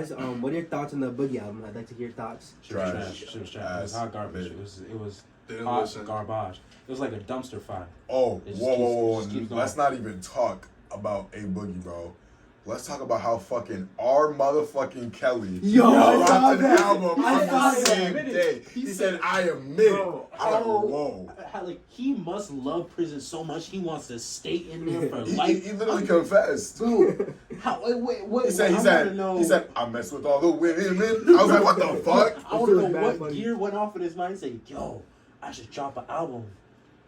guys. What are your thoughts on the Boogie album? I'd like to hear your thoughts. Trash. It was trash. It was hot garbage. It was Didn't hot listen. garbage. It was like a dumpster fire. Oh, It just whoa. keeps going. Let's not even talk about A Boogie, bro. Let's talk about how fucking our motherfucking Kelly Yo, I dropped saw an that. album I on saw the that. same day. He said, I admit it. Bro, I was like, whoa. Like, he must love prison so much he wants to stay in there for He life. literally confessed. Bro, how? Wait. He said, I I mess with all the women. I was like, what the fuck? I want to know Bad what Bunny. gear went off in his mind. He said, yo, I should drop an album.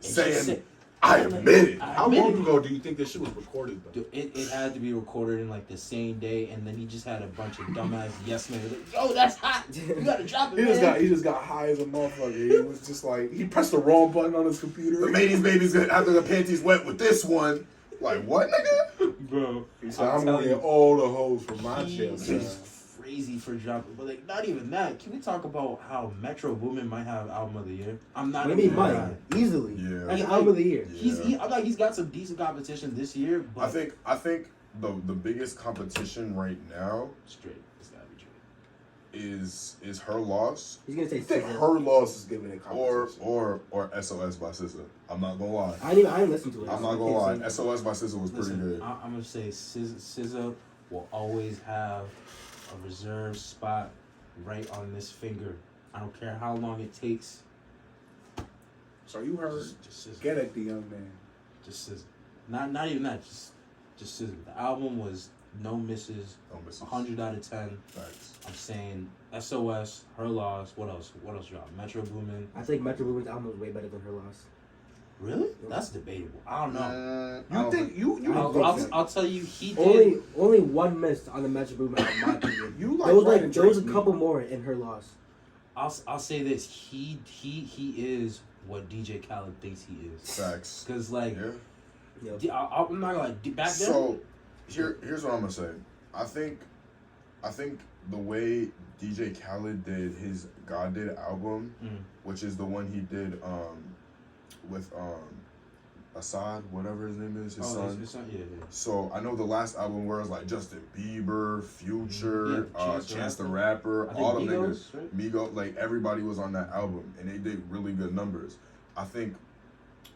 And Saying, just say- I admit it. How long ago do you think this shit was recorded, though? Dude, it had to be recorded in like the same day, and then he just had a bunch of dumbass yes men like, yo, that's hot. You gotta drop it, man. He just got high as a motherfucker. He was just like, he pressed the wrong button on his computer. The ladies' babies after the panties wet with this one. Like, what, nigga? Bro, He said, I'm gonna get all the hoes from my he jail cell. is crazy for dropping. But like, not even that. Can we talk about how Metro Boomin might have album of the year? I'm not. Maybe even might mad. easily. Yeah. That's album of the year. I'm like, he's got some decent competition this year. But I think the biggest competition right now straight, it's gotta be straight. is her loss He's gonna say I think SZA. her loss is giving it or competition. SOS by SZA. I'm not gonna lie. I didn't listen to it. I'm not gonna lie. SOS by SZA was pretty Listen, good. I'm gonna say SZA will always have a reserved spot right on this finger. I don't care how long it takes. So you heard, Just SZA. get it, the young man. Just SZA. Not even that. Just SZA. The album was no misses. No misses. 100 out of 10. Thanks. I'm saying SOS, her loss. What else? What else dropped? Metro Boomin. I think Metro Boomin's album was way better than her loss. Really? That's debatable. I don't know. You think you I'll tell you, he did. Only one missed on the Metro Boomin album, in my opinion. You like there was Ryan there was a Drake's couple more in her loss. I'll say this. He is what DJ Khaled thinks he is. Facts. Cause like, Yeah. I'm not gonna back then. So here's what I'm gonna say. I think the way DJ Khaled did his God Did album, which is the one he did with Assad, whatever his name is, his son. His son, yeah. So I know the last album where it was like Justin Bieber, Future, Yeah, Chance the Rapper, I think all the Migos, niggas, right? Migos, like everybody was on that album and they did really good numbers. I think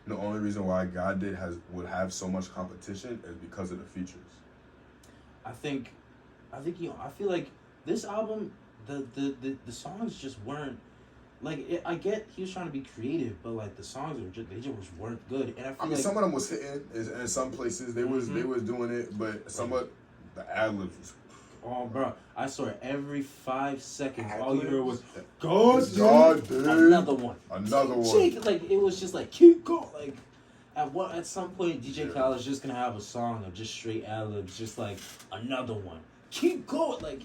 the only reason why God Did would have so much competition is because of the features. I think I feel like this album, the songs just weren't like. I get he was trying to be creative, but like the songs they just weren't good. And I feel like some of them was hitting in some places. They was doing it, but some of the ad libs was. oh, bro, I swear every 5 seconds, all you Ad-libs? heard was God Did another one. Another one. Jake, like it was just like keep going. Like at some point, DJ Khaled's just gonna have a song of just straight ad libs, just like another one. Keep going. Like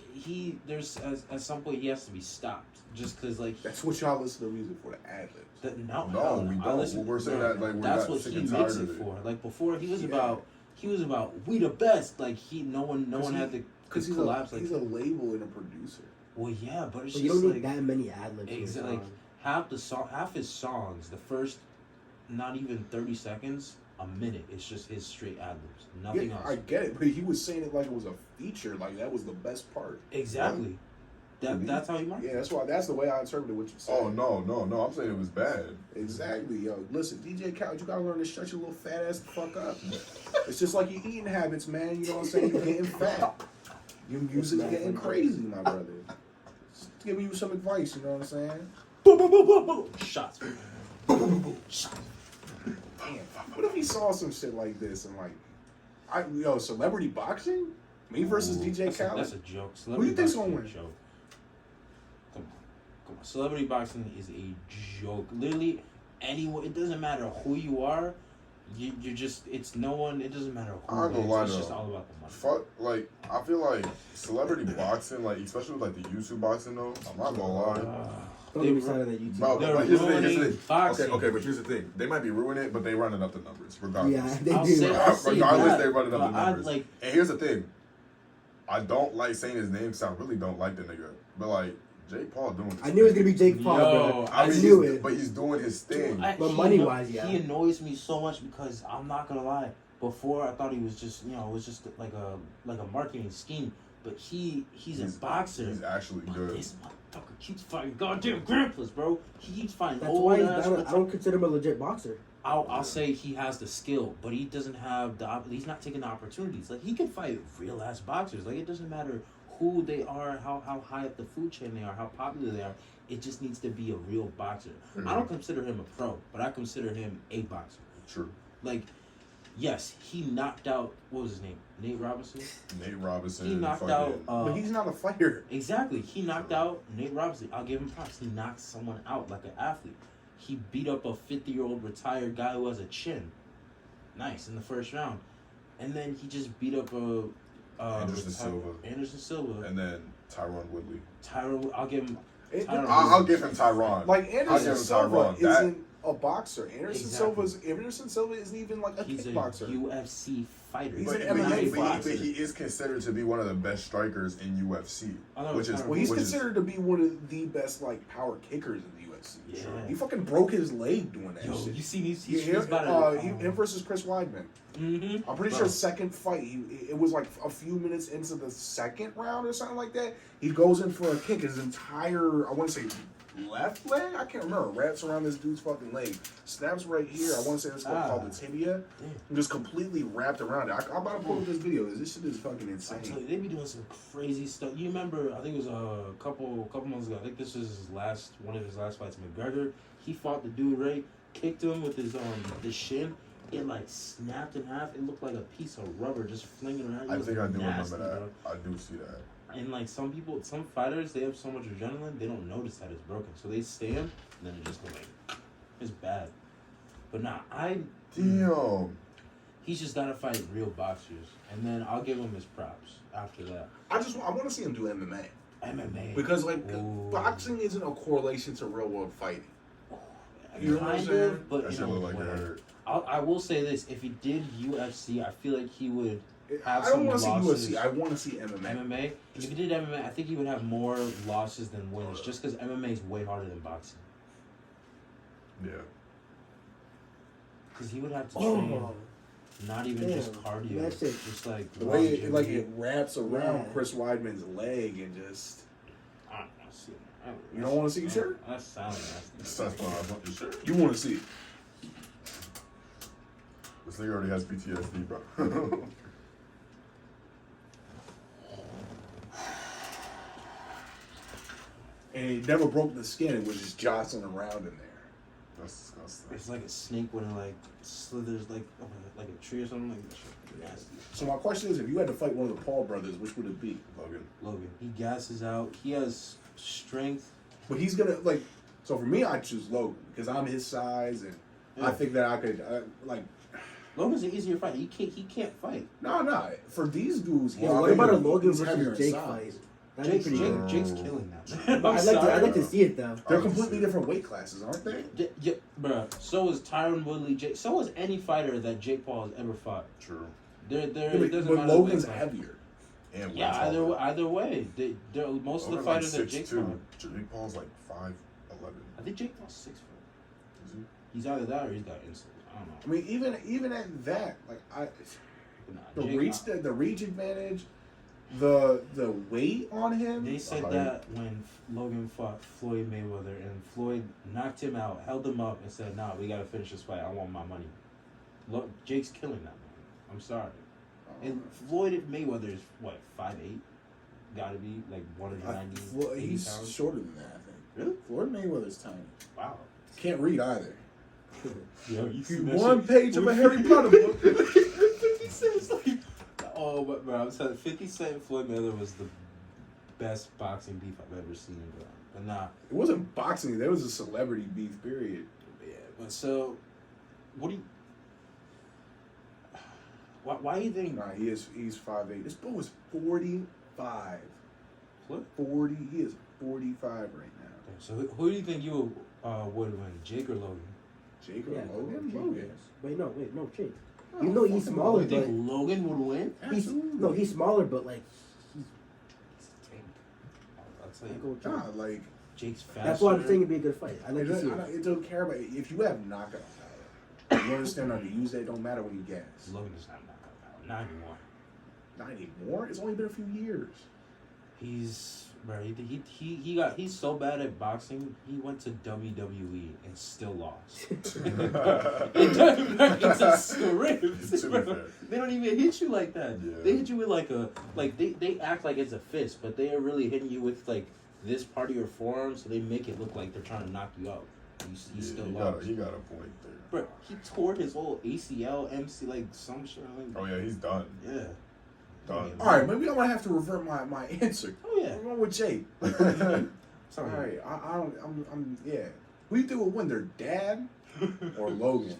at some point he has to be stopped, just because like That's what y'all listen to music for, the ad libs. no, we I don't. listen- We're saying that like we're that's not what sick he and makes tired it of it. for. Like before, he was Yeah. about we the best. Like no one had to Because he's collapse. he's a label and a producer. Well, yeah, but it's But just you don't like need that many ad libs. exactly like half his songs, the first not even 30 seconds, a minute. It's just his straight ad libs, nothing Yeah, else. I get it, but he was saying it like it was a feature, like that was the best part. Exactly. That's how he markets. Yeah, that's the way I interpreted what you said. Oh no! I'm saying it was bad. Exactly, yo. Listen, DJ Khaled, you gotta learn to shut your little fat ass the fuck up. It's just like your eating habits, man. You know what I'm saying? You're getting fat. Your music's getting crazy, my brother. Just giving you some advice, you know what I'm saying? Boom, boom, boom, boom, boom. Shots. Boom, boom, boom, boom. Shots. Damn. What if he saw some shit like this and like, celebrity boxing? Me versus DJ Khaled? That's a joke. Who you think's gonna boxing is a win? joke. Come on. Celebrity boxing is a joke. Literally, anyone. It doesn't matter who you are. You're just. It's no one. It doesn't matter who. I ain't gonna lie It's though. just all about the money. Fuck, like I feel like celebrity boxing, like especially with like the YouTube boxing though. I'm not gonna lie. Don't get me started on that YouTube. Bro, They're but here's the thing. ruining boxing. Okay, but here's the thing. They might be ruining it, but they running up the numbers regardless. Yeah, they I'll do. say Regardless, that, they running up the but I, numbers. like, And here's the thing. I don't like saying his name because I really don't like the nigga. But like Jake Paul doing. I knew it was gonna be Jake Paul, Yo, bro. I mean, knew it. But he's doing his thing. But he money-wise, yeah. He annoys me so much because I'm not gonna lie. Before I thought he was just, it was just like a marketing scheme. but he's a boxer. He's actually but good. this motherfucker keeps fighting goddamn grandpas, bro. He keeps fighting That's old why ass. I don't consider him a legit boxer. I'll say he has the skill, but he doesn't have he's not taking the opportunities. Like, he can fight real ass boxers. Like, it doesn't matter who they are, how high up the food chain they are, how popular they are. It just needs to be a real boxer. Mm-hmm. I don't consider him a pro, but I consider him a boxer. True. Like, yes, he knocked out, what was his name? Nate Robinson? Nate Robinson. He knocked fucking- out. But he's not a fighter. Exactly. He knocked out Nate Robinson. I'll give him props. He knocked someone out like an athlete. He beat up a 50-year-old retired guy who has a chin. Nice, in the first round. And then he just beat up Anderson Silva. And then Tyron Woodley. I'll give him. I'll give him Tyron. Like Anderson Silva Tyron. isn't a boxer. Exactly. Anderson Silva isn't even like a He's a kickboxer. UFC fighter. He's But, an MMA but he is considered to be one of the best strikers in UFC, which is Well, he's which is- considered to be one of the best like power kickers in the UFC. Yeah. He fucking broke his leg doing that Yo, shit. you seen he's Yeah, about to. him versus Chris Weidman. Mm-hmm. I'm pretty sure second fight. It was like a few minutes into the second round or something like that. He goes in for a kick. His entire, I want to say, left leg. I can't remember. Wraps around this dude's fucking leg. Snaps right here. I want to say it's called the tibia. And just completely wrapped around it. I'm about to pull up this video. This shit is fucking I'm insane. telling you, they be doing some crazy stuff. You remember? I think it was a couple months ago. I think this was one of his last fights. McGregor. He fought the dude, right? Kicked him with his shin. It like snapped in half. It looked like a piece of rubber just flinging around. I think I do nasty, remember that. bro. I do see that. And like some fighters, they have so much adrenaline, they don't notice that it's broken. So they stand, and then it just go like, it's bad. But nah, Damn. he's just gotta fight real boxers, and then I'll give him his props after that. I want to see him do MMA. MMA. Because like Ooh. boxing isn't a correlation to real world fighting. You know what I'm Kind saying? of, but That in shit a look like it way. hurt. I will say this: if he did UFC, I feel like he would have I some don't want to see losses. UFC. I want to see MMA. MMA. If he did MMA, I think he would have more losses than wins, just because MMA is way harder than boxing. Yeah. Because he would have to train, Oh, not even damn. just cardio, That's it. just like The way it, longevity. it wraps around Yeah. Chris Weidman's leg and just I don't wanna see it. You don't wanna see it, sure? That sounds nasty. That's why I want you sure. you want to see it. This nigga already has PTSD, bro. And he never broke the skin. It was just jostling around in there. That's disgusting. It's like a snake when it like slithers like a tree or something. Like that shit. Nasty. So my question is, if you had to fight one of the Paul brothers, which would it be? Logan, he gasses out. He has strength. But he's gonna like. So for me, I choose Logan because I'm his size, and I think that I could like. Logan's an easier fight. He can't fight. No. For these dudes, Yeah, what about a Logan he's heavier versus in Jake size. fight? That'd be pretty good. Jake's killing that. I'd like to see it though. They're completely different weight classes, aren't they? Yeah, bruh. So is Tyron Woodley. So is any fighter that Jake Paul has ever fought. True. It Yeah, doesn't but matter. Logan's the weight class. heavier. And Yeah, either way. Most of the fighters that Jake fought. Jake Paul's like 5'11". I think Jake Paul's 6 foot. Is he? He's either that or he's got insulin. I don't know. I mean, even at that, like Nah, the Jake- reach advantage, the weight on him. They said that when Logan fought Floyd Mayweather and Floyd knocked him out, held him up, and said, "Nah, we gotta finish this fight. I want my money." Jake's killing that man. I'm sorry. And Floyd Mayweather is what 5'8"? Gotta be like 190. He's pounds. shorter than that, I think. Really? Floyd Mayweather's tiny. Wow. Can't read either. Yo, you see that One shit? page of a Harry Potter book. 50 Cent was like, oh, but bro, I'm telling you, 50 Cent and Floyd Mayweather was the best boxing beef I've ever seen, bro. But nah. It wasn't boxing. There was a celebrity beef, period. Yeah, but so, what do you... Why do you think... Nah, he's 5'8". This boy is 45. What? 40. He is 45 right now. So who do you think you would win, Jake or Logan? Jake or Yeah, Logan? Jake, Logan. yes. Wait, no, Jake. Oh, Even though he's fucking smaller, You think but Logan would win? he's smaller, but like I'll tell I you, go with Jake. Nah, like Jake's faster. That's why I'm saying it'd be a good fight. I like to see it. it don't care about if you have knockout power. You understand how to use that? It don't matter when you gas. Logan does not knock out power. Not anymore. Not anymore. It's only been a few years. He's so bad at boxing. He went to WWE and still lost. It's a script. They don't even hit you like that. Yeah. They hit you with they act like it's a fist, but they are really hitting you with like this part of your forearm, so they make it look like they're trying to knock you out. He still lost. He got a point there. Bro, he tore his whole ACL, MC, like some shit. Like, oh yeah, he's done. Yeah. Done. All right, maybe I'm gonna have to revert my answer. Oh yeah. I'm going with Jay. All right, I'm yeah. Who you think will win, their dad or Logan?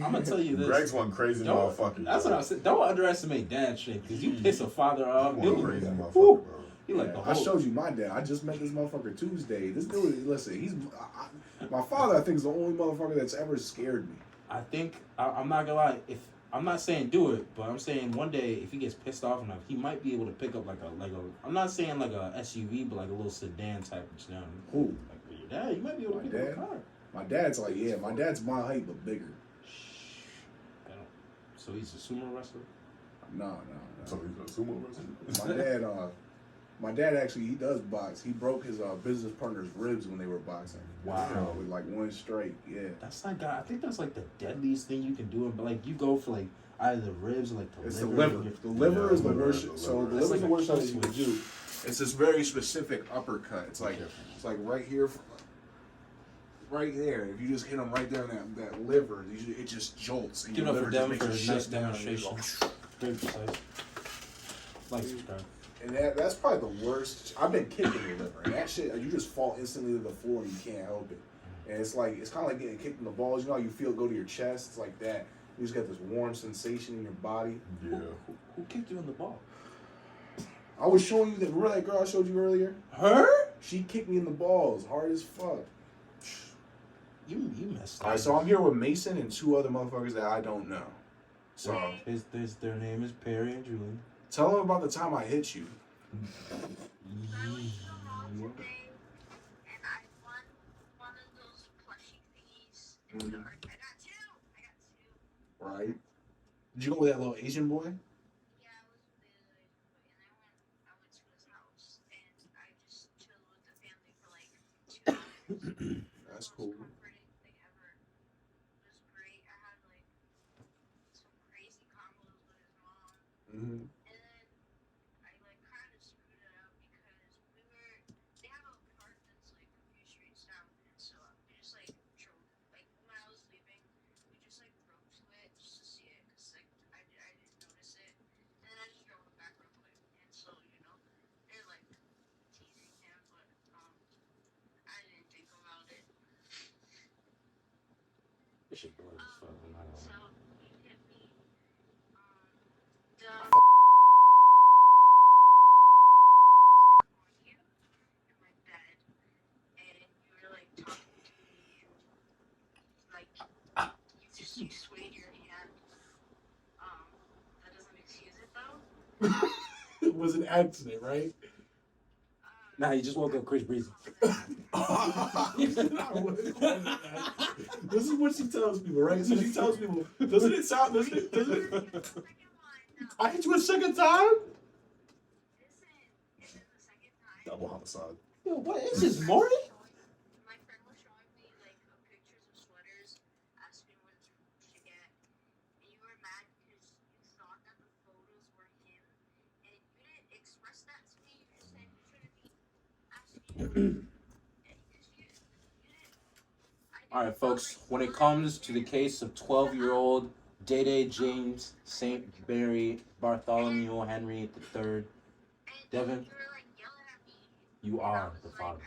I'm gonna tell you this. Greg's one crazy motherfucker. That's what I said. Don't underestimate dad shit, because you piss a father off. One crazy motherfucker, bro. He like the whole. I showed you my dad. I just met this motherfucker Tuesday. This dude, listen, he's my father. I think is the only motherfucker that's ever scared me. I think I'm not gonna lie. If I'm not saying do it, but I'm saying one day if he gets pissed off enough, he might be able to pick up like a. I'm not saying like a SUV, but like a little sedan type of sedan. Who? Like your dad, you might be able to pick up a car. My dad's like, yeah, my dad's my height but bigger. So he's a sumo wrestler? No. So he's a sumo wrestler? My dad actually, he does box. He broke his business partner's ribs when they were boxing. Wow. With like one straight, yeah. That's like, I think that's like the deadliest thing you can do. But like you go for like either the ribs or like the It's liver. the liver. The liver is the worst. So the liver is the worst like that you can do. It's this very specific uppercut. It's like right here, right there. If you just hit him right there in that liver, it just jolts. And Give your it up for liver Devin just for makes a nice shut down and you demonstration. go, Very precise. Like, subscribe. And that's probably the worst. I've been kicking the liver, and that shit, you just fall instantly to the floor and you can't help it. And it's kind of like getting kicked in the balls. You know how you feel it go to your chest? It's like that. You just get this warm sensation in your body. Yeah. Who kicked you in the ball? I was showing you that. Remember that girl I showed you earlier? Her? She kicked me in the balls hard as fuck. You messed up. All right, so I'm here with Mason and two other motherfuckers that I don't know. So Their name is Perry and Julian. tell them about the time I hit you. Right? Did you go with that little Asian boy? That's cool. Mm-hmm. And then I kind of screwed it up because they have a park that's like a few streets down, and so we just drove, when I was leaving, we just drove to it just to see it, because I didn't notice it, and then I just drove it back real quick, and so, they're teasing him, but I didn't think about it. This shit boring as fuck. So he hit me. You in my bed, and you were talking to me, and you swayed your hand. That doesn't excuse it though. It was an accident, right? Nah, he just woke up Chris Breezy. This is what she tells people, right? So she tells people, doesn't it? I hit you a second time? Double homicide. Yo, what is this, Morty? My friend was showing me pictures of sweaters, asking what to get, and you were mad because you thought that the photos were him, and you didn't express that to me. You just said you shouldn't be asking. All right, folks. When it comes to the case of 12-year-old Day James St. Mary Bartholomew Henry III, Devin, you are the father.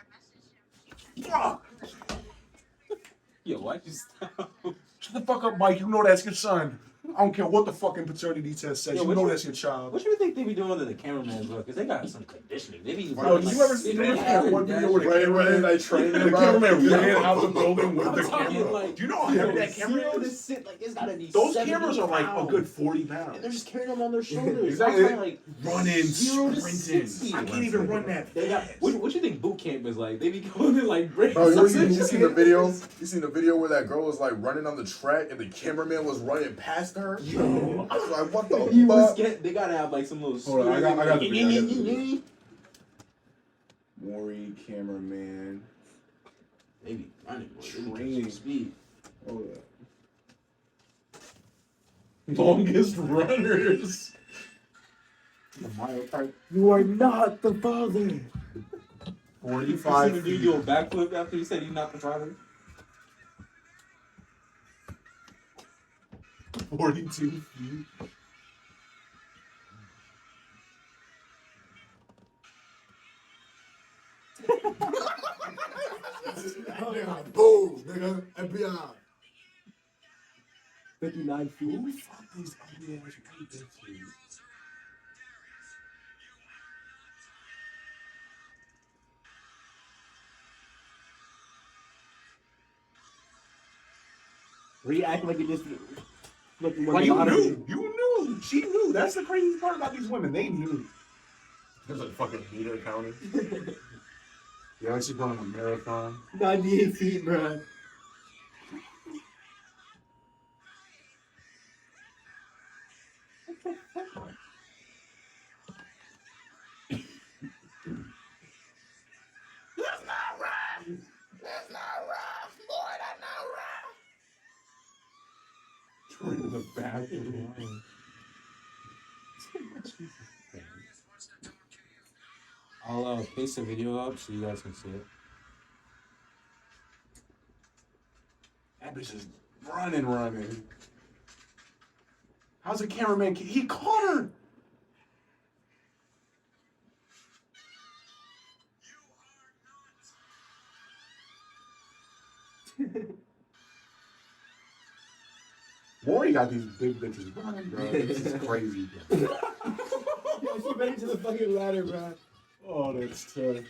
Yo, why'd you stop? Shut the fuck up, Mike. You know that's your son. I don't care what the fucking paternity test says. Yo, you know that's your child. What you think they be doing to the cameraman's work? Because they got some conditioning. They be Yo, you ever seen that one video where They train the cameraman ran out the building with the talking camera? Do you know how heavy that camera is? It's gotta be Those 70 cameras are pounds. a good 40 And they're pounds. just carrying them on their shoulders. Exactly. I'm talking, Running, 0 to sprinting. 60. I can't even run that They got, fast. what you think boot camp is like? They be going in breaks. Bro, you seen the video? You seen the video where that girl was running on the track and the cameraman was running past her? her. Yo, I was like, what the He was fuck? get. They gotta have like some little. Hold on, I got the video, I got the video. video. Maury, cameraman. Maybe running more. Training. Speed. Hold up. Longest runners. The Mario Kart. You are not the father. 45 dude feet. do a backflip after he said he's not the father. 42 feet. Boom, nigga. FBI. 59 feet. Who fuck these ugly ass white bitches? React like it just. Like, Like you knew. You knew. She knew. That's the crazy part about these women. They knew. There's a fucking meter counter. Yeah, she's going on a marathon. 98 feet, bro. That's not right. That's not right. Boy, that's not right. In the bathroom. I'll paste the video up so you guys can see it. That bitch is running. How's the cameraman? He caught her. Maury got these big bitches running, bro. This is crazy. Yo, she ran into the fucking ladder, bro. Oh, that's tough. What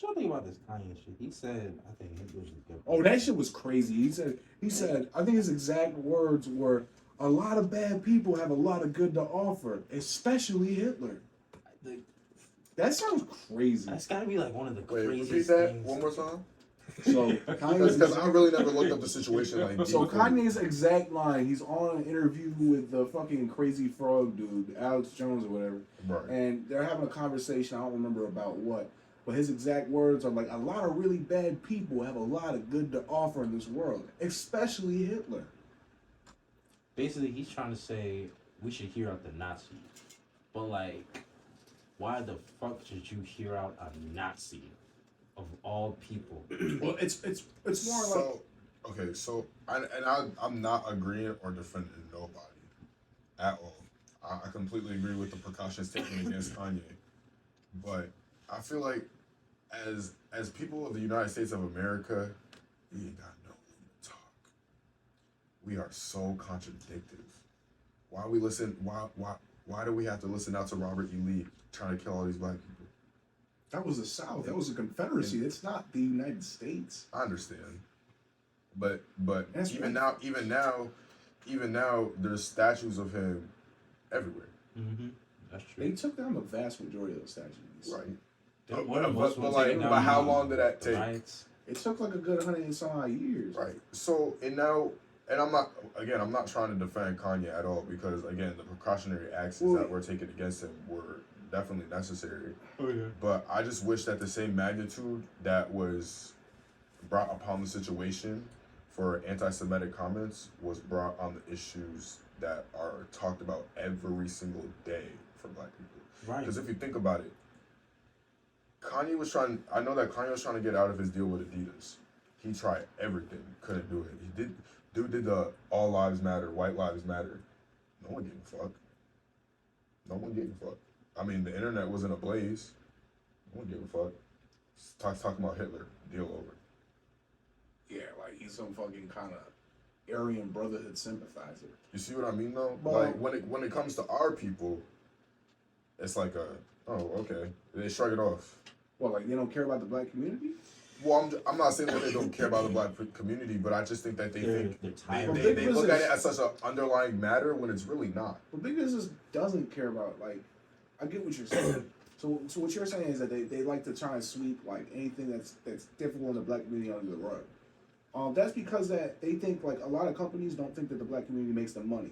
y'all think about this Kanye shit? He said, I think Hitler's a good. Oh, that shit was crazy. He said, I think his exact words were, "A lot of bad people have a lot of good to offer, especially Hitler." That sounds crazy. That's gotta be like one of the Wait, craziest repeat that things. one more time. So Because I really never looked up the situation like So deeply. Kanye's exact line, he's on an interview with the fucking crazy frog dude, Alex Jones or whatever, Right. and they're having a conversation. I don't remember about what, but his exact words are like, "A lot of really bad people have a lot of good to offer in this world, especially Hitler." Basically, he's trying to say we should hear out the Nazis, but like, why the fuck should you hear out a Nazi of all people? Well, it's more like. So, okay, so I'm not agreeing or defending nobody at all. I completely agree with the precautions taken against Kanye, but I feel like as people of the United States of America, we ain't got no room to talk. We are so contradictive. Why we listen? Why do we have to listen out to Robert E. Lee trying to kill all these black people? That was the South. That was a Confederacy. It's not the United States. I understand, but That's even right. now, there's statues of him everywhere. Mm-hmm. That's true. They took down the vast majority of the statues. Right. Didn't But, one of us but, was like, taken but down how in long did that take? riots? It took like a good 100 and some odd years. Right. So and I'm not trying to defend Kanye at all because again the precautionary actions that were taken against him were definitely necessary. Oh yeah. But I just wish that the same magnitude that was brought upon the situation for anti-Semitic comments was brought on the issues that are talked about every single day for black people. Right. Because if you think about it, I know that Kanye was trying to get out of his deal with Adidas. He tried everything, couldn't do it. Dude did the all lives matter, white lives matter. No one gave a fuck. No one gave a fuck. I mean, the internet wasn't ablaze. No one gave a fuck. Talking about Hitler, deal over. Yeah, like he's some fucking kind of Aryan Brotherhood sympathizer. You see what I mean, though? Well- Like when it comes to our people, it's like okay, they shrug it off. Well, like they don't care about the black community? Well, I'm not saying that they don't care about the black community, but I just think that they They're think tired. they look at it as such an underlying matter when it's really not. But big business doesn't care about, like, I get what you're saying. So what you're saying is that they like to try and sweep like anything that's difficult in the black community under the rug. That's because that they think like a lot of companies don't think that the black community makes them money,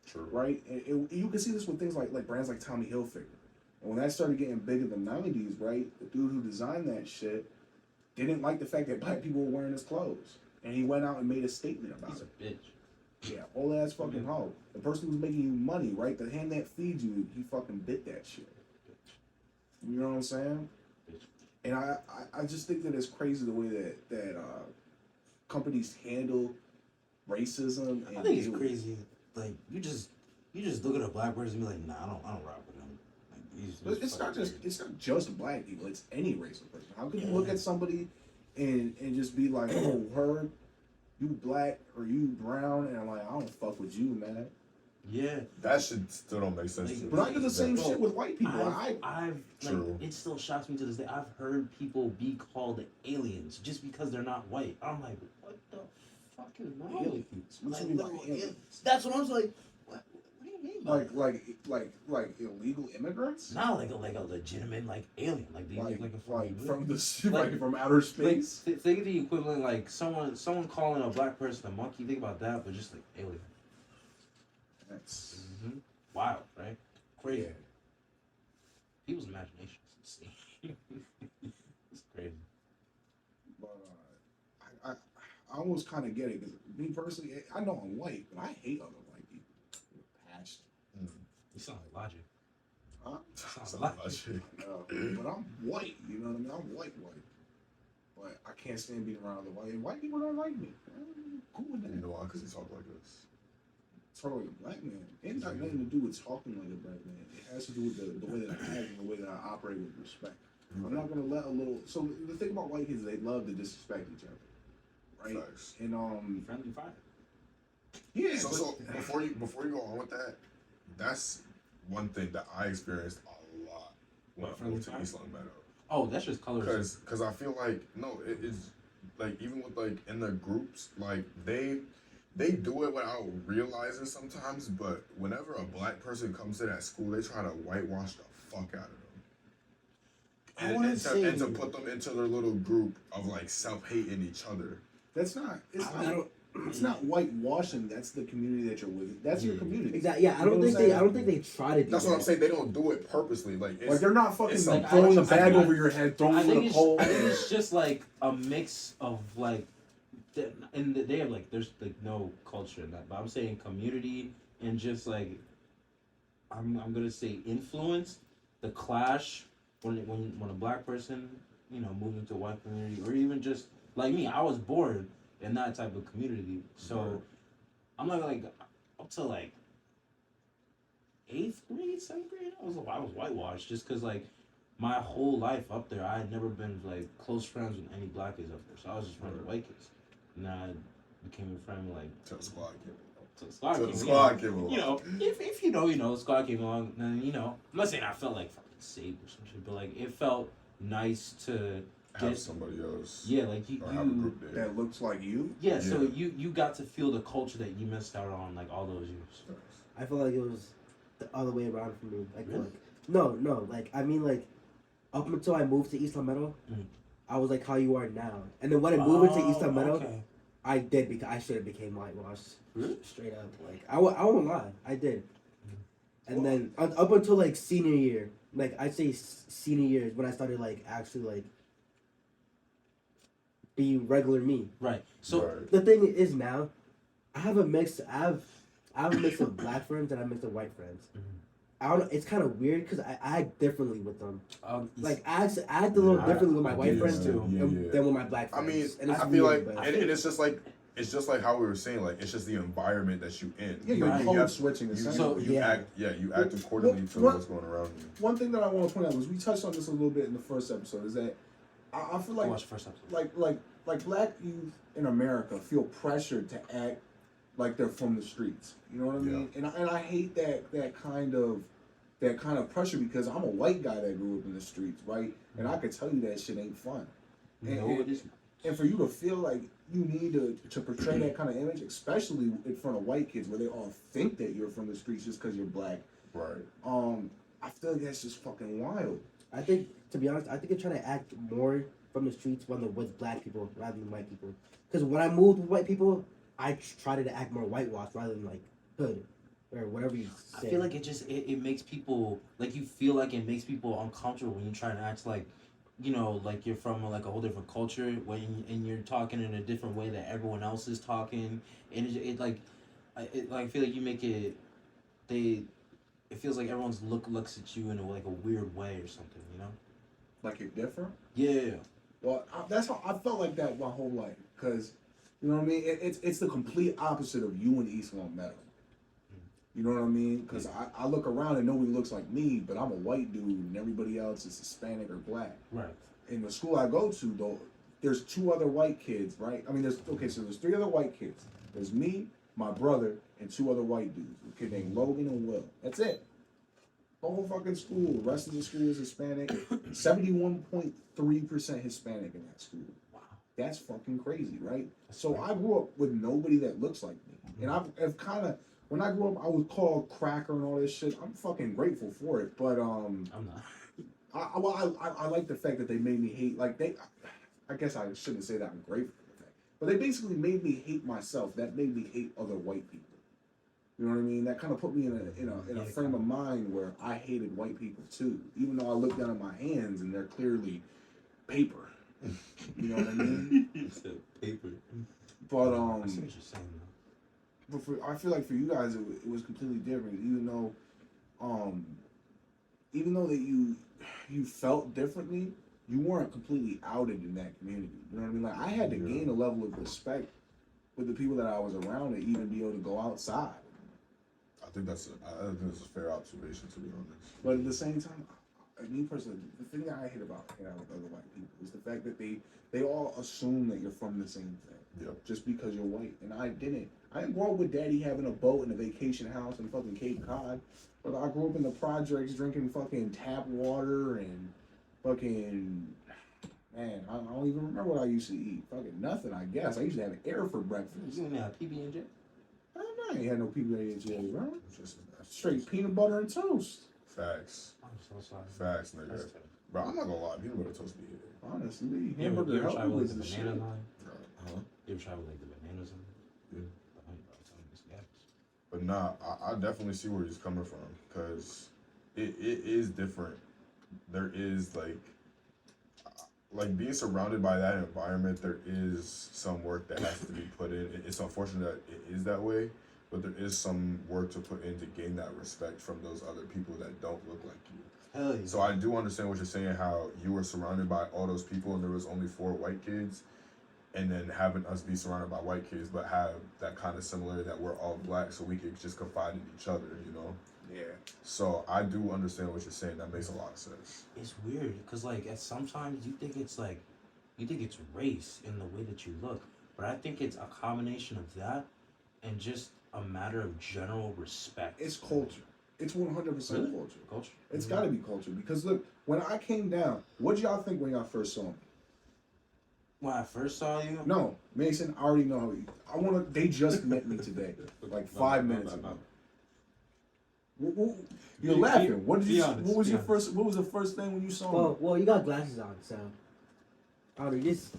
True. right? And you can see this with things like brands like Tommy Hilfiger. And when that started getting big in the '90s, right, the dude who designed that shit didn't like the fact that black people were wearing his clothes, and he went out and made a statement about He's it. a bitch. Yeah, old ass fucking hoe. The person who's making you money, right? The hand that feeds you, he fucking bit that shit. You know what I'm saying? And I just think that it's crazy the way that companies handle racism. And I think it's deal with it. crazy. Like you just look at a black person and be like, nah, I don't rock with him. Like, But it's not just black people. It's any race of person. How could you look at somebody and just be like, oh, her, you black or you brown, and I'm like, I don't fuck with you, man. Yeah. That shit still don't make sense. to me. But I do the same shit with white people. I've True. like, it still shocks me to this day. I've heard people be called aliens just because they're not white. I'm like, what the fuck is wrong with you? What you Like, mean by literal aliens? aliens. That's what I was like. What do you mean by like illegal immigrants? not like a legitimate like alien, like they Like, like a like from the like from outer space? think of the equivalent, like someone calling a black person a monkey. Think about that, but just like alien. That's Wild, right? Crazy. yeah. People's imaginations insane. It's crazy. But I almost kind of get it because me personally, I know I'm white, but I hate other white people with passion. You sound like Logic. Huh? Sounds like Logic. I know, but I'm white. You know what I mean? I'm white. But I can't stand being around the white. And white people don't like me. I'm cool with that. You know why? Because he talk like this. Talk like a black man. It ain't got nothing to do with talking like a black man. It has to do with the way that I act and the way that I operate with respect. I'm not gonna let a little. So the thing about white kids, they love to disrespect each other, right? Facts. And Friendly fire. yeah. So before you go on with that, that's one thing that I experienced a lot when I moved to East Long Meadow. Oh, that's just colors. Because I feel like it's like even with like in the groups, like they do it without realizing sometimes. But whenever a black person comes to that school, they try to whitewash the fuck out of them. And to put them into their little group of like self-hating each other. That's not. It's not whitewashing. That's the community that you're with. That's your community. Exactly. Yeah, I don't think they try to do That's that. what I'm saying. They don't do it purposely. Like they're not fucking it's like like, throwing a I bag think- over your head, throwing I you in think a pole. I think it's just like a mix of like, and they have like there's like no culture in that. But I'm saying community and just like, I'm gonna say influence, the clash when a black person moved into a white community, or even just like me, I was born in that type of community. So I'm not like up to like 8th grade, 7th grade. I was whitewashed just because like my whole life up there, I had never been like close friends with any black kids up there. So I was just friends with white kids. And then I became a friend with like till the squad came till the squad along. came Till the along. squad came along. You know, if the squad came along, then I'm not saying I felt like fucking safe or some shit, but like it felt nice to Have get somebody else. yeah, like Or have a group there. That looks like you. yeah. So Yeah. you got to feel the culture that you missed out on like all those years. I feel like it was the other way around for me. Like, Really? no. Like, I mean, like, up until I moved to East Long Meadow, I was like how you are now. And then when I moved into East Long Meadow, okay. I did because I should have became whitewashed. Really? Straight up. Like, I won't lie. I did. And then up until like senior year, like I'd say senior year is when I started like actually like being regular me. Right. So Right. The thing is now, I have a mix. I have a mix of black friends and I have a mix of white friends. I don't know. It's kind of weird because I act differently with them. Like I act a little differently with my white friends too. than with my black I friends. mean, and it's I feel weird, like, but- and it's just like how we were saying, like it's just the environment that you in. Yeah, you're Like, code have- switching. You, essentially. you Yeah. act accordingly to What- what's going around you. One thing that I want to point out was we touched on this a little bit in the first episode. Is that I feel like watch the first episode. like black youth in America feel pressured to act like they're from the streets. You know what I mean? And I hate that kind of pressure because I'm a white guy that grew up in the streets, right? And I could tell you that shit ain't fun. And for you to feel like you need to portray that kind of image, especially in front of white kids where they all think that you're from the streets just because you're black. Right. I feel like that's just fucking wild. I think, to be honest, I think they're trying to act more from the streets with black people rather than white people. Because when I moved with white people, I tried to act more whitewashed rather than like hood or whatever you say. I feel like it makes people like you feel like it makes people uncomfortable when you try to act like, like you're from like a whole different culture and you're talking in a different way that everyone else is talking, and I feel like you make it it feels like everyone's looks at you in a weird way or something, Like you're different. Yeah. Well, that's how I felt like that my whole life. Cause you know what I mean. It's the complete opposite of you and East Long Meadow. You know what I mean? Because I look around and nobody looks like me, but I'm a white dude and everybody else is Hispanic or black. Right. In the school I go to, though, there's 2 other white kids, right? I mean, there's 3 other white kids. There's me, my brother, and 2 other white dudes. A kid named Logan and Will. That's it. The whole fucking school. The rest of the school is Hispanic. 71.3% Hispanic in that school. Wow. That's fucking crazy, right? That's So right. I grew up with nobody that looks like me. And I've kind of, when I grew up, I was called cracker and all this shit. I'm fucking grateful for it. But I'm not. I like the fact that they made me hate, like I guess I shouldn't say that I'm grateful for that, but they basically made me hate myself. That made me hate other white people. You know what I mean? That kind of put me in a frame of mind where I hated white people too, even though I look down at my hands and they're clearly paper. You know what I mean? You said paper. But I see what you're saying though. but I feel like for you guys it was completely different, even though that you felt differently, you weren't completely outed in that community. You know what I mean? Like I had to gain a level of respect with the people that I was around to even be able to go outside. I think that's a fair observation, to be honest. But at the same time, me personally, the thing that I hate about hanging out with other white people is the fact that they all assume that you're from the same thing. Yep. Just because you're white. And I didn't grow up with daddy having a boat and a vacation house in fucking Cape Cod. But I grew up in the projects drinking fucking tap water and fucking, man, I don't even remember what I used to eat. Fucking nothing, I guess. I used to have air for breakfast. You mean PB&J? I ain't had no PB&J, bro. Just Straight peanut butter and toast. facts. I'm so sorry. Facts, That's nigga. tough. Bro, I'm not gonna lie, peanut butter toast be here. Honestly, You ever hamburger try helper with was the the shit. banana line? Huh? You ever try with like the bananas on Yeah. it? But nah, I definitely see where he's coming from, because it is different. There is like being surrounded by that environment, there is some work that has to be put in. It's unfortunate that it is that way, but there is some work to put in to gain that respect from those other people that don't look like you. Hell yeah. So I do understand what you're saying, how you were surrounded by all those people and there was only 4 white kids, and then having us be surrounded by white kids but have that kind of similar that we're all black, so we could just confide in each other, Yeah. So I do understand what you're saying. That makes a lot of sense. It's weird because at sometimes you think it's race in the way that you look, but I think it's a combination of that and just a matter of general respect. It's culture. It's 100% Really? culture. Culture. It's got to be culture because look, when I came down, what did y'all think when y'all first saw me? When I first saw you, No, Mason, I already know how they just met me today, like 5 minutes ago. You're laughing. What did be you? honest, What was be your honest. first? What was the first thing when you saw me? Well, you got glasses on, so I don't know. Just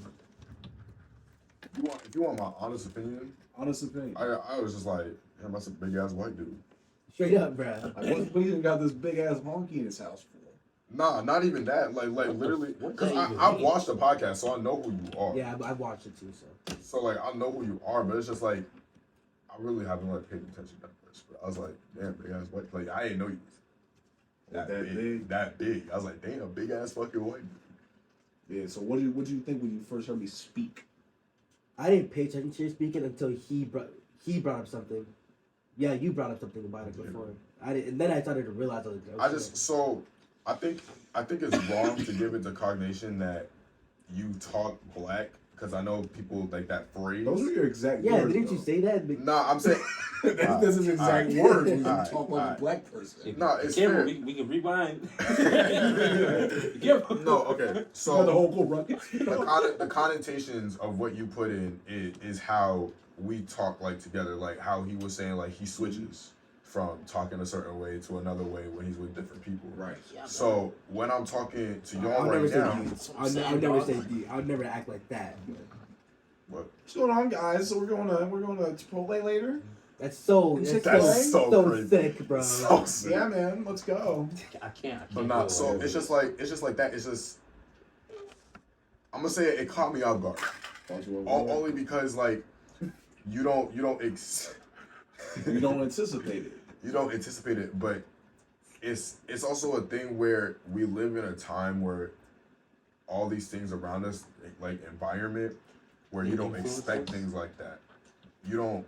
If you want my honest opinion, Honest opinion. I was just like, damn, that's a big ass white dude. straight up, bruh. Like, what he even got this big ass honky in his house for? Nah, not even that. Like literally, what because that even I've mean? watched the podcast, so I know who you are. Yeah, I watched it too. So So like I know who you are, but it's just like I really haven't paid attention that much. But I was like, damn, big ass white. Like I didn't know you was That big? That big. I was like, damn, big ass fucking white dude. Yeah. So what did you think when you first heard me speak? I didn't pay attention to your speaking until he brought up something. Yeah, you brought up something about it before. I did, and then I started to realize I think it's wrong to give it the cognition that you talk black, because I know people like that phrase. Those are your exact yeah. words. Didn't you say that? Nah, I'm saying This is exact Alright. words when you Alright. talk like Alright. a black person. No, it's Careful, fair. we can rewind. Careful. No, okay. You got the So whole cool run. the connotations of what you put in is how we talk like together, like how he was saying like he switches from talking a certain way to another way when he's with different people. Right. Yeah, So when I'm talking to y'all I'll never right say now, you. That's what I'm I'll saying, never dog. say you. I'll never act like that. what? What's going on, guys? So we're going to Chipotle later. That's so. That's That's so so crazy. thick, bro. So sick. Yeah, man. Let's go. I can't But do not it so. like It's that. just like that. It's just. I'm gonna say it caught me off guard. Only because like you don't You don't anticipate it. you don't anticipate it, but it's also a thing where we live in a time where all these things around us, like environment, where you don't expect things like that. You don't.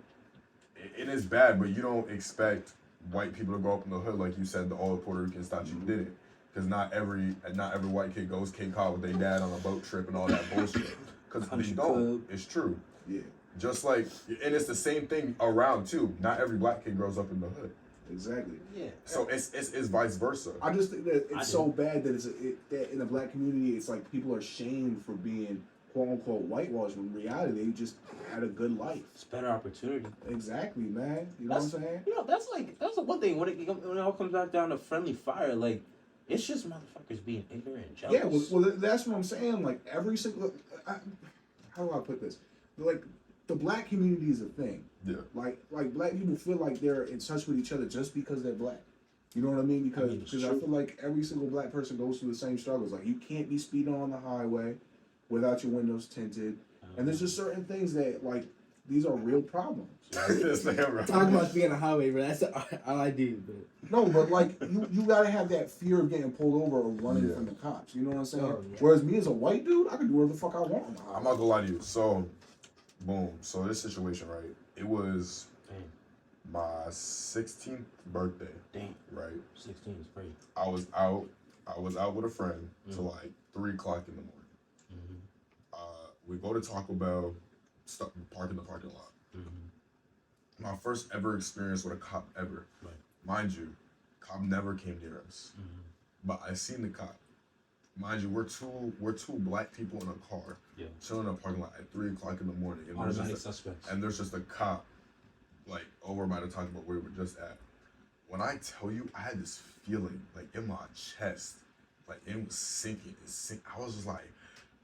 It is bad, but you don't expect white people to grow up in the hood like you said. All the Puerto Ricans thought you didn't, because not every white kid goes Cape Cod with their dad on a boat trip and all that bullshit. Because they Country don't. club. It's true. Yeah, Just like, and it's the same thing around too. Not every black kid grows up in the hood, exactly. Yeah. so it's vice versa. I just think that I it's do. so bad that that in the black community, it's like people are shamed for being quote unquote whitewashed. When in reality, they just had a good life. It's better opportunity. Exactly, man. You know what I'm saying? You know, that's the one thing when it all comes back down to friendly fire. Like, it's just motherfuckers being ignorant and jealous. Yeah, well, that's what I'm saying. Like every single, how do I put this? Like the black community is a thing. Yeah. Like black people feel like they're in touch with each other just because they're black. You know what I mean? Because it's I true. feel like every single black person goes through the same struggles. Like you can't be speeding on the highway without your windows tinted, and there's just certain things that like these are real problems. Talking about being on the highway, bro. That's all I do. But No, but like you gotta have that fear of getting pulled over or running Yeah. from the cops. You know what I'm saying? Oh, yeah. Whereas me as a white dude, I can do whatever the fuck I want on the highway. I'm not gonna lie to you. So, boom. So this situation, right? It was Damn. my 16th birthday, Damn. right? 16 is crazy. I was out with a friend till like 3 o'clock in the morning. We go to Taco Bell, park in the parking lot. My first ever experience with a cop ever. Right. Mind you, cop never came near us. But I seen the cop. Mind you, we're two black people in a car, Yeah. chilling in a parking lot at 3 o'clock in the morning, and Automatic suspects. there's just a cop, like over by the Taco Bell where we were just at. When I tell you, I had this feeling like in my chest, like it was sinking. I was just like,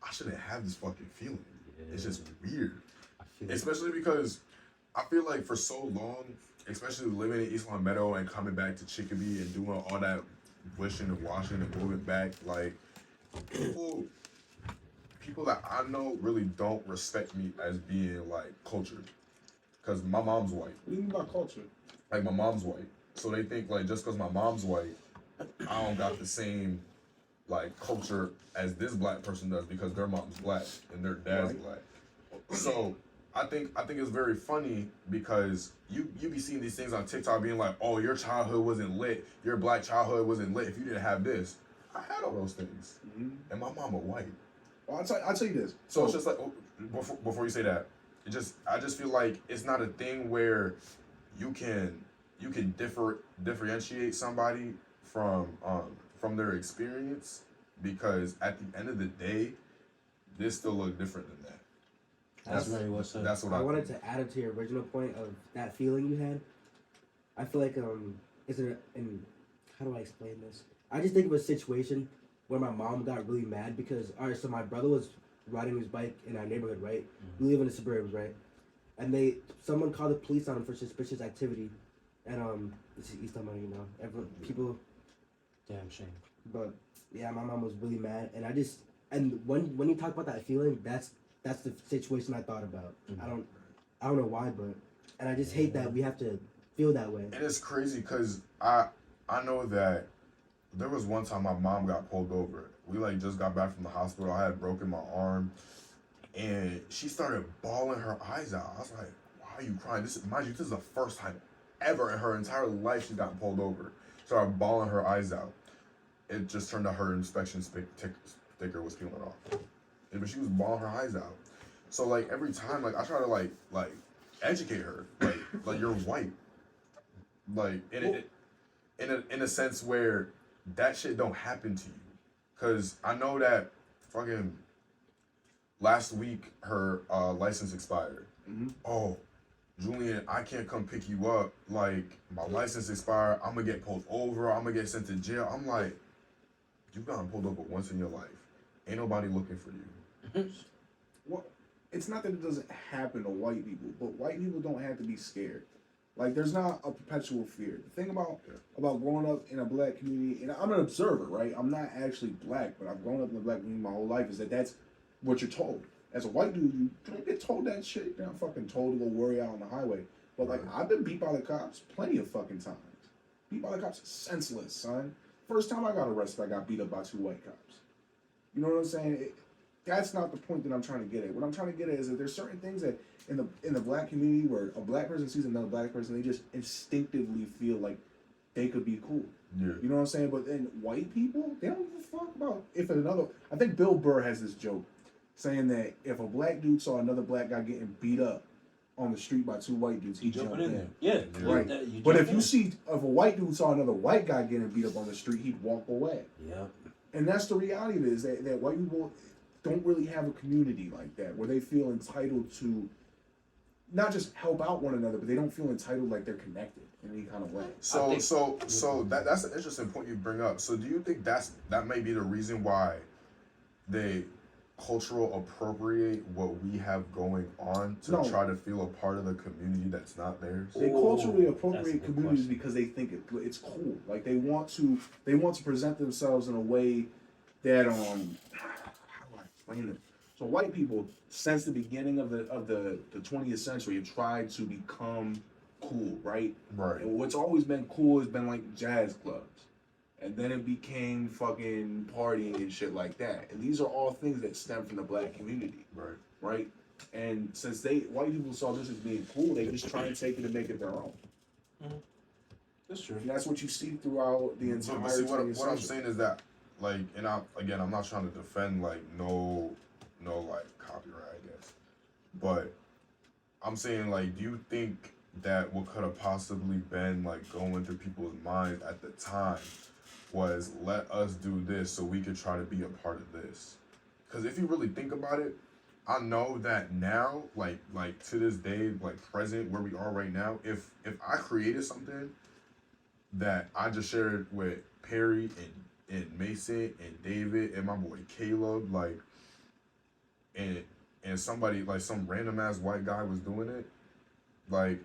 I shouldn't have this fucking feeling. It's just weird, I feel especially because I feel like for so long, especially living in East Long Meadow and coming back to Chicopee and doing all that wishing and washing and moving back, like people that I know really don't respect me as being like cultured, because my mom's white. What do you mean by culture? Like my mom's white, so they think like just because my mom's white, I don't got the same like culture as this black person does because their mom's black and their dad's Right. black. So I think it's very funny because you be seeing these things on TikTok being like, oh, your childhood wasn't lit, your black childhood wasn't lit if you didn't have this. I had all those things, and my mama white. Well, I'll tell you this. So it's just like before you say that, I just feel like it's not a thing where you can differentiate somebody from their experience, because at the end of the day, they still look different than that. That's very well said. That's what I I wanted think. to add up to your original point of that feeling you had. I feel like how do I explain this? I just think of a situation where my mom got really mad because so my brother was riding his bike in our neighborhood, right? We live in the suburbs, right? And someone called the police on him for suspicious activity, and this is East Miami, you know, people. Damn shame. But yeah, my mom was really mad, and when you talk about that feeling, that's the situation I thought about. I don't know why, and I just hate that we have to feel that way. And it's crazy because I know that there was one time my mom got pulled over. We like just got back from the hospital. I had broken my arm, and she started bawling her eyes out. I was like, "Why are you crying?" Mind you, this is the first time ever in her entire life she's gotten pulled over. Started bawling her eyes out. It just turned out her inspection sticker was peeling off. But she was bawling her eyes out. So like every time, like I try to like educate her, like you're white, like in a sense where that shit don't happen to you, cause I know that fucking last week her license expired. Oh, Julian, I can't come pick you up. Like, my license expired. I'm gonna get pulled over. I'm gonna get sent to jail. I'm like, you've gotten pulled over once in your life. Ain't nobody looking for you. Well, it's not that it doesn't happen to white people, but white people don't have to be scared. Like, there's not a perpetual fear. The thing about growing up in a black community, and I'm an observer, right? I'm not actually black, but I've grown up in a black community my whole life, is that that's what you're told. As a white dude, you don't get told that shit. You're not fucking told to go worry out on the highway. But, like, I've been beat by the cops plenty of fucking times. Beat by the cops, senseless, son. First time I got arrested, I got beat up by 2 white cops. You know what I'm saying? That's not the point that I'm trying to get at. What I'm trying to get at is that there's certain things that in the black community where a black person sees another black person, they just instinctively feel like they could be cool. Yeah. You know what I'm saying? But then white people, they don't give a fuck about if another. I think Bill Burr has this joke saying that if a black dude saw another black guy getting beat up on the street by 2 white dudes, he'd jump in there. Yeah, Right. But if a white dude saw another white guy getting beat up on the street, he'd walk away. Yeah. And that's the reality of it, is that white people don't really have a community like that where they feel entitled to not just help out one another, but they don't feel entitled like they're connected in any kind of way. So that's an interesting point you bring up. So do you think that may be the reason why they cultural appropriate what we have going on to try to feel a part of the community that's not theirs? They culturally appropriate communities because they think it's cool. Like they want to present themselves in a way that how do I explain it? So white people, since the beginning of the 20th century, have tried to become cool, right? Right. And what's always been cool has been like jazz clubs. And then it became fucking partying and shit like that. And these are all things that stem from the black community. Right. Right? And since white people saw this as being cool, they just try and take it and make it their own. Mm-hmm. That's true. And that's what you see throughout the entire But see, 20th what I'm century. saying is that, like, and I'm not trying to defend, like, no, like, copyright, I guess. But I'm saying, like, do you think that what could have possibly been, like, going through people's minds at the time was, let us do this so we could try to be a part of this? Because if you really think about it, I know that now, like to this day, like present where we are right now, if I created something that I just shared with Perry and Mason and David and my boy Caleb, like, and somebody, like some random ass white guy was doing it, like,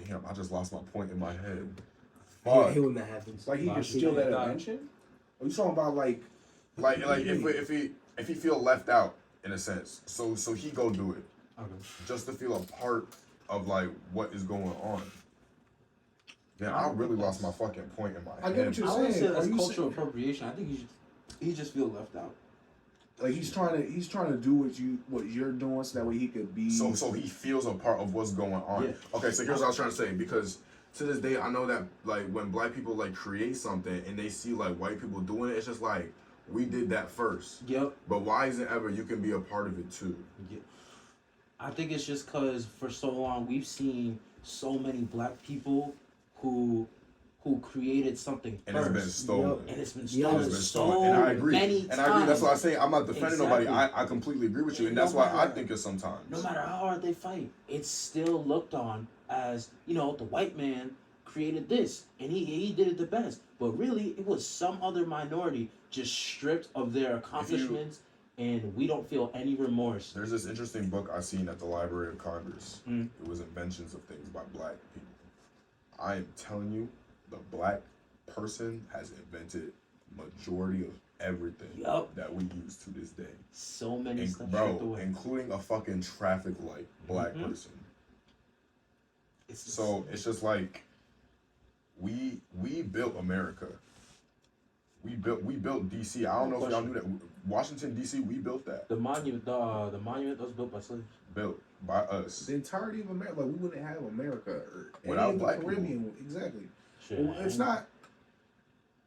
damn, I just lost my point in my head. I hate when that happens. Like he could steal that attention? Are you talking about like if he feel left out in a sense, so he go do it, Okay. just to feel a part of like what is going on. Yeah, I really lost my fucking point in my head. I get what you're I wouldn't say saying. that's Are you cultural appropriation. I think he just feel left out. like he's trying to do what you're doing so that way he could be So he feels a part of what's going on. Yeah. Okay, so here's what I was trying to say, because to this day I know that like when black people like create something and they see like white people doing it, it's just like we did that first. Yep. But why isn't ever you can be a part of it too? Yeah. I think it's just because for so long we've seen so many black people who created something And first. it's been stolen. And it's been Yeah, stolen it's been so stolen. And I agree. many times. And I agree. That's why I say I'm not defending nobody. Exactly. I completely agree with you. And No that's why I matter- think it's sometimes. No matter how hard they fight, it's still looked on as, the white man created this and he did it the best. But really, it was some other minority just stripped of their accomplishments, and we don't feel any remorse. There's this interesting book I seen at the Library of Congress. Mm. It was inventions of things by black people. I am telling you, the black person has invented majority of everything Yup. that we use to this day. So many stuff stripped Bro, away. including a fucking traffic light, black Mhm. person. It's So it's just like we built America. We built DC. I don't know if y'all knew that. Washington DC, we built that. the monument. The monument that was built by slaves. Built by us. the entirety of America. Like we wouldn't have America or Without any of the black Caribbean. Exactly. Shit. Well,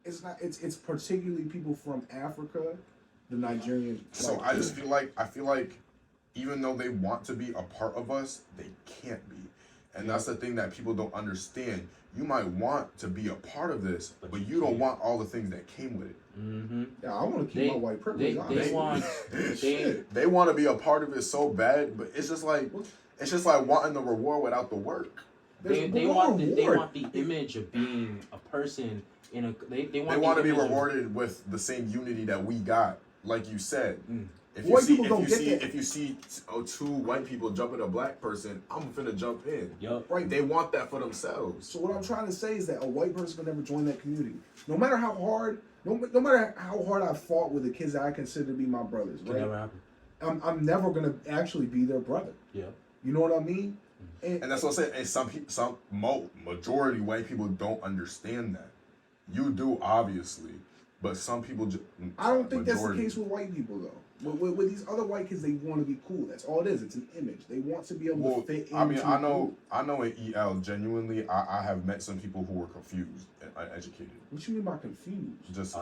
it's particularly people from Africa, the Nigerian. So I feel like even though they want to be a part of us, they can't be. And that's the thing that people don't understand. You might want to be a part of this, but you don't want all the things that came with it. Mm-hmm. Yeah, I want to keep my white privilege. They want to be a part of it so bad, but it's just like wanting the reward without the work. They want the image of being a person in a they want to be rewarded with the same unity that we got, like you said. If you see two white people jumping a black person, I'm finna jump in. Yup. Right. They want that for themselves. So what I'm trying to say is that a white person can never join that community. No matter how hard, no matter how hard I fought with the kids that I consider to be my brothers, right? Never happen. I'm never gonna actually be their brother. Yeah. You know what I mean? And that's what I'm saying. And majority white people don't understand that. You do, obviously, but some people. I don't think that's the case with white people though. With these other white kids, they want to be cool. That's all it is. It's an image. They want to be able to fit into. I mean, I know in EL, genuinely, I have met some people who were confused and uneducated. What you mean by confused? Just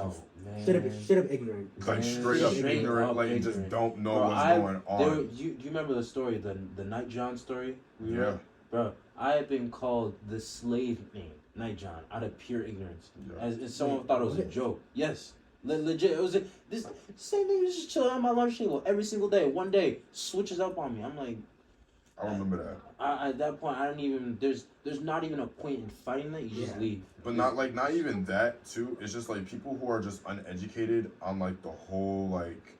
straight up ignorant. Like straight up ignorant, like ignorant. Just don't know what's going on. Do you remember the story, the Night John story? Yeah. Bro, I have been called the slave name, Night John, out of pure ignorance. Yeah. As someone thought it was a joke. Yes. Legit, it was this same nigga was just chilling on my lunch table every single day. One day, switches up on me. I'm like, I remember that. At that point, I don't even. There's not even a point in fighting that. You just leave. But not even that too. It's just like people who are just uneducated on like the whole like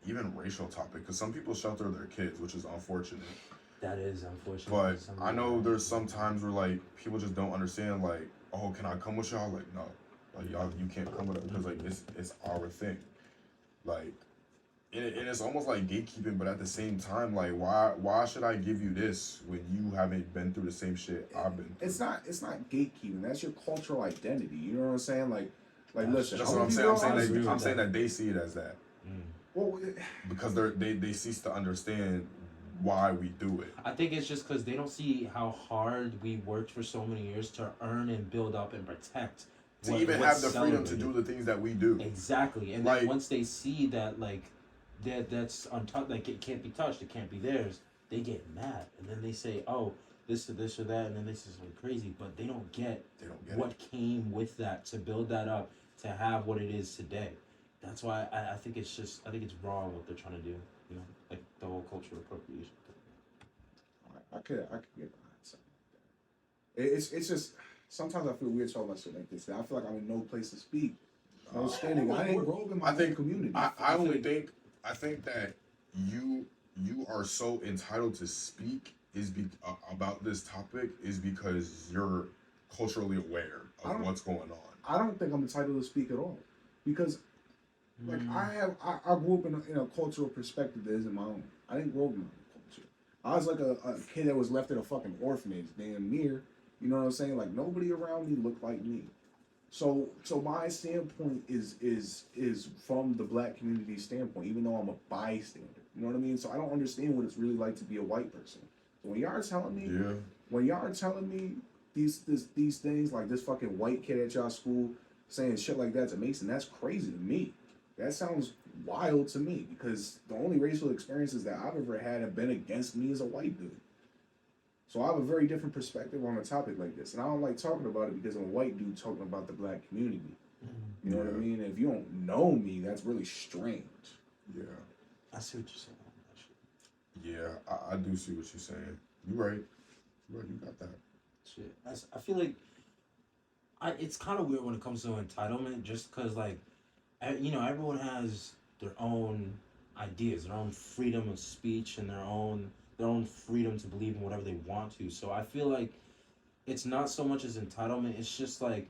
even racial topic. Because some people shelter their kids, which is unfortunate. That is unfortunate. But I know there's some times where like people just don't understand. Like, oh, can I come with y'all? Like, no. Like y'all, you can't come with it because like it's our thing, like, and it's almost like gatekeeping. But at the same time, like why should I give you this when you haven't been through the same shit I've been through? It's not gatekeeping. That's your cultural identity. You know what I'm saying? Like listen. That's what I'm saying. I'm saying that they see it as that. Well, because they cease to understand why we do it. I think it's just because they don't see how hard we worked for so many years to earn and build up and protect. To even have the freedom to do the things that we do. Exactly. And then once they see that, like, that's untouched, like, it can't be touched, it can't be theirs, they get mad. And then they say, oh, this or this or that, and then they say something crazy, but they don't get what came with that to build that up, to have what it is today. That's why I think it's wrong what they're trying to do, you know, like the whole cultural appropriation thing. I could get behind something like that. It's just... Sometimes I feel weird talking about shit like this. I feel like I'm in no place to speak. No standing. I didn't grow up in my community. I think that you are so entitled to speak about this topic is because you're culturally aware of what's going on. I don't think I'm entitled to speak at all because, like, I grew up in a cultural perspective that isn't my own. I didn't grow up in my own culture. I was like a kid that was left in a fucking orphanage, damn near. You know what I'm saying? Like nobody around me looked like me. So my standpoint is from the black community standpoint, even though I'm a bystander. You know what I mean? So I don't understand what it's really like to be a white person. So when y'all are telling me these things, like this fucking white kid at y'all school saying shit like that to Mason, that's crazy to me. That sounds wild to me because the only racial experiences that I've ever had have been against me as a white dude. So I have a very different perspective on a topic like this. And I don't like talking about it because I'm a white dude talking about the black community. You know what I mean? And if you don't know me, that's really strange. Yeah. I see what you're saying. Yeah, I do see what you're saying. You're right. You got that. Shit. I feel like it's kind of weird when it comes to entitlement just because, like, you know, everyone has their own ideas, their own freedom of speech, and their own freedom to believe in whatever they want to. So I feel like it's not so much as entitlement, it's just like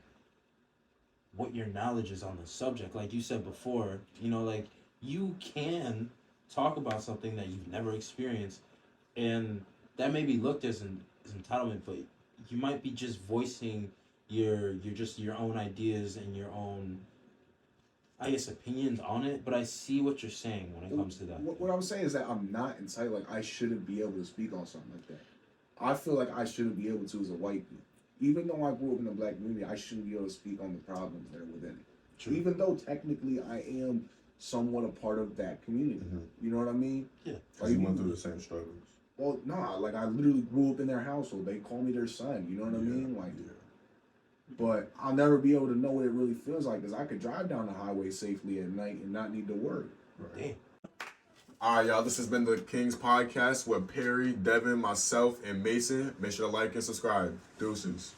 what your knowledge is on the subject. Like you said before, you know, like you can talk about something that you've never experienced and that may be looked as entitlement, but you might be just voicing your own ideas and your own, I guess, opinions on it, but I see what you're saying when it comes to that. What I'm saying is that I'm not entitled. Like, I shouldn't be able to speak on something like that. I feel like I shouldn't be able to as a white dude. Even though I grew up in the black community, I shouldn't be able to speak on the problems that are within it. True. Even though technically I am somewhat a part of that community. Mm-hmm. You know what I mean? Yeah. Like, you went through the same struggles. Well, nah, like I literally grew up in their household. They call me their son. You know what I mean? Like, but I'll never be able to know what it really feels like because I could drive down the highway safely at night and not need to worry. Damn. All right, y'all. This has been the Kings Podcast with Perry, Devin, myself, and Mason. Make sure to like and subscribe. Deuces.